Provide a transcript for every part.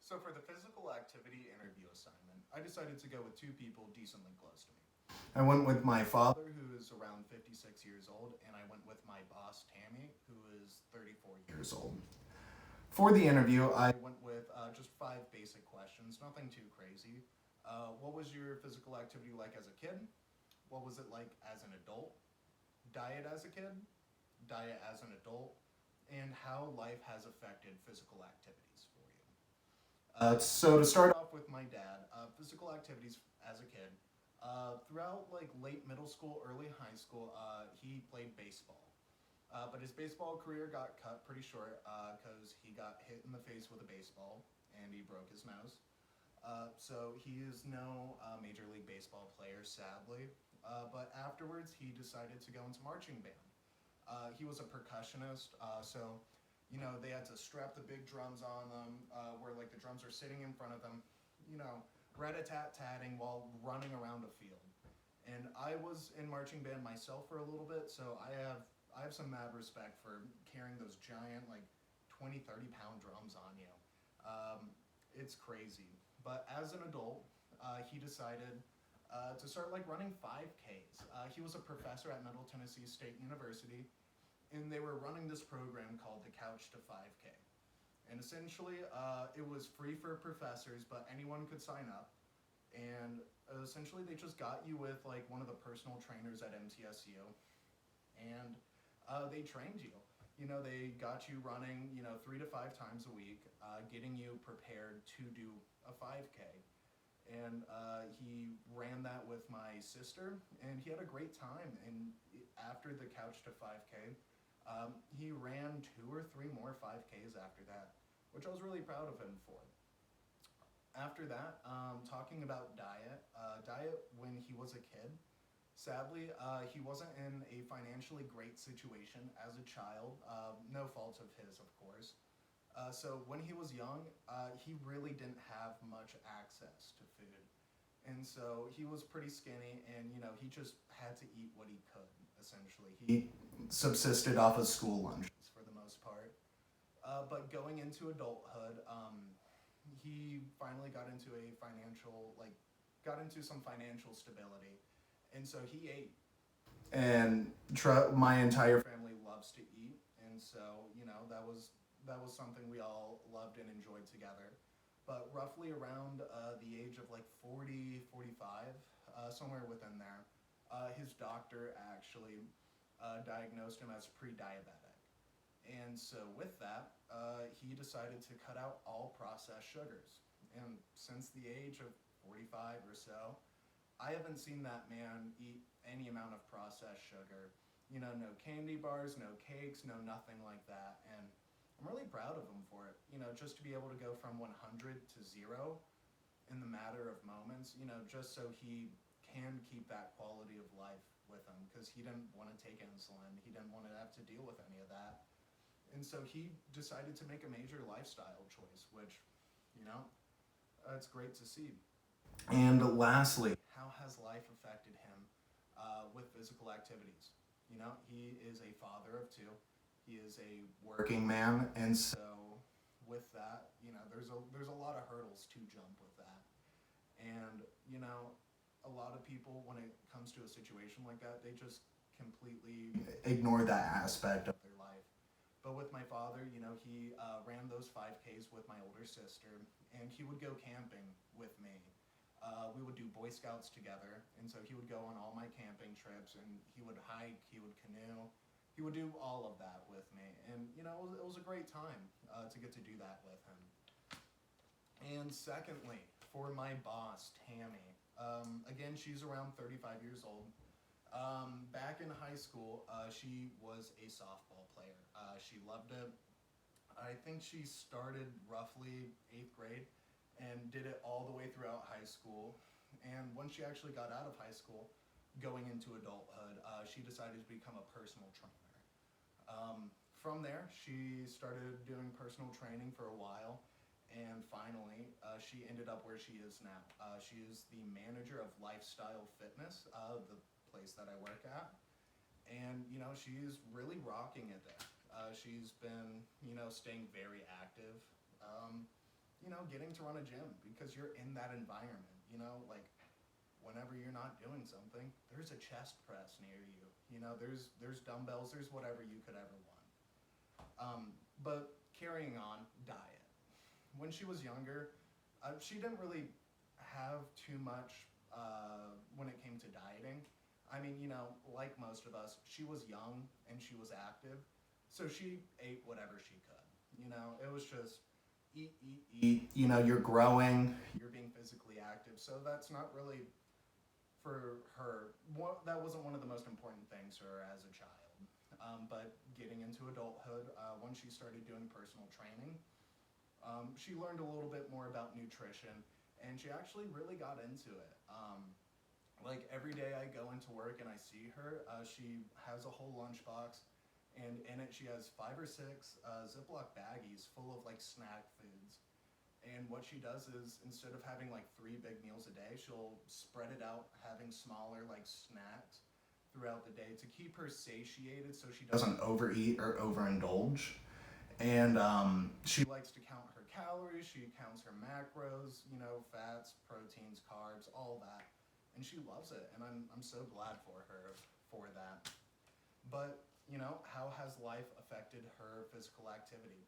So for the physical activity interview assignment, I decided to go with two people decently close to me. I went with my father, who is around 56 years old, and I went with my boss, Tammy, who is 34 years old. For the interview, I went with just five basic questions, nothing too crazy. What was your physical activity like as a kid? What was it like as an adult? Diet as a kid? Diet as an adult? And how life has affected physical activities for you. So to start off with my dad, physical activities as a kid. Throughout like late middle school, early high school, he played baseball. But his baseball career got cut pretty short because he got hit in the face with a baseball and he broke his nose. So he is no Major League Baseball player, sadly. But afterwards, he decided to go into marching band. He was a percussionist, so they had to strap the big drums on them, where like the drums are sitting in front of them, you know, rat-a-tat-tatting while running around a field. And I was in marching band myself for a little bit, so I have some mad respect for carrying those giant like 20, 30 pound drums on you. It's crazy. But as an adult, he decided to start like running 5Ks. He was a professor at Middle Tennessee State University, and they were running this program called the Couch to 5K. And essentially, it was free for professors, but anyone could sign up. And essentially, they just got you with like one of the personal trainers at MTSU, and they trained you. They got you running, 3 to 5 times a week, getting you prepared to do a 5K. And he ran that with my sister, and he had a great time. And after the Couch to 5K, he ran 2 or 3 more 5Ks after that, which I was really proud of him for. After that, talking about diet when he was a kid, sadly, he wasn't in a financially great situation as a child, no fault of his, of course. So when he was young, he really didn't have much access to food. And so he was pretty skinny, and he just had to eat what he could, essentially. He subsisted off of school lunches for the most part. But going into adulthood, he finally got into some financial stability. And so he ate. And my entire family loves to eat. And so, that was something we all loved and enjoyed together. But roughly around the age of like 40, 45, somewhere within there, his doctor actually diagnosed him as pre-diabetic. And so with that, he decided to cut out all processed sugars. And since the age of 45 or so, I haven't seen that man eat any amount of processed sugar. No candy bars, no cakes, no nothing like that. And I'm really proud of him for it. Just to be able to go from 100 to 0 in the matter of moments, just so he can keep that quality of life with him, because he didn't want to take insulin. He didn't want to have to deal with any of that. And so he decided to make a major lifestyle choice, which, it's great to see. And lastly, how has life affected him with physical activities? He is a father of two. He is a working man, and so with that, there's a lot of hurdles to jump with that. And a lot of people, when it comes to a situation like that, they just completely ignore that aspect of their life. But with my father, he ran those 5Ks with my older sister, and he would go camping with me. We would do Boy Scouts together, and so he would go on all my camping trips, and he would hike, he would canoe, he would do all of that with me. And, it was a great time to get to do that with him. And secondly, for my boss, Tammy, again, she's around 35 years old. Back in high school, she was a softball player. She loved it. I think she started roughly 8th grade and did it all the way throughout high school. And when she actually got out of high school, going into adulthood, she decided to become a personal trainer. From there, she started doing personal training for a while, and finally, she ended up where she is now. She is the manager of Lifestyle Fitness, the place that I work at, and she's really rocking it there. She's been staying very active. getting to run a gym because you're in that environment, like whenever you're not doing something, there's a chest press near you. There's dumbbells, there's whatever you could ever want. But carrying on, diet. When she was younger, she didn't really have too much when it came to dieting. I mean, like most of us, she was young and she was active, so she ate whatever she could. It was just eat, eat, eat. You're growing, you're being physically active, so that's not really for her. That wasn't one of the most important things for her as a child. But getting into adulthood, when she started doing personal training, she learned a little bit more about nutrition, and she actually really got into it. Like every day I go into work and I see her, she has a whole lunchbox, and in it she has 5 or 6 Ziploc baggies full of like snack foods. And what she does is instead of having like 3 big meals a day, she'll spread it out, having smaller like snacks throughout the day to keep her satiated so she doesn't overeat or overindulge. And she likes to count her calories, she counts her macros, fats, proteins, carbs, all that. And she loves it, and I'm so glad for her for that. But, how has life affected her physical activity?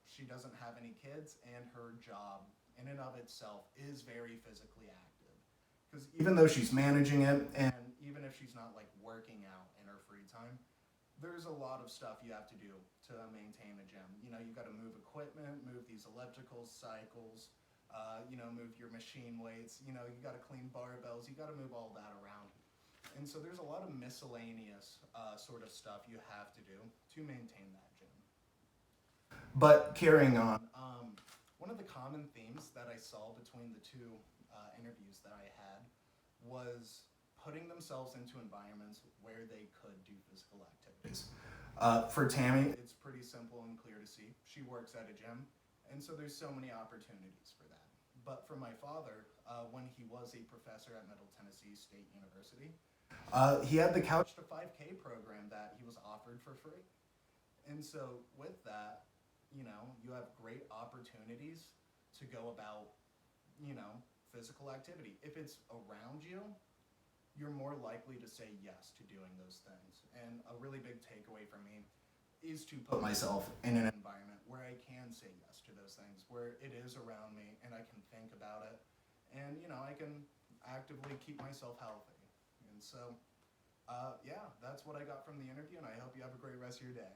She doesn't have any kids, and her job in and of itself is very physically active. Because even though she's managing it, and even if she's not like working out in her free time, there's a lot of stuff you have to do to maintain a gym. You've got to move equipment, move these elliptical cycles, move your machine weights. You got to clean barbells. You got to move all that around. And so there's a lot of miscellaneous sort of stuff you have to do to maintain that gym. But carrying on, one of the common themes that I saw between the two interviews that I had was putting themselves into environments where they could do physical activities. For Tammy, it's pretty simple and clear to see. She works at a gym, and so there's so many opportunities for that. But for my father, when he was a professor at Middle Tennessee State University, he had the Couch to 5K program that he was offered for free. And so with that, you have great opportunities to go about, physical activity. If it's around you, you're more likely to say yes to doing those things. And a really big takeaway for me is to put myself in an environment where I can say yes to those things, where it is around me and I can think about it, and I can actively keep myself healthy. And so, yeah, that's what I got from the interview, and I hope you have a great rest of your day.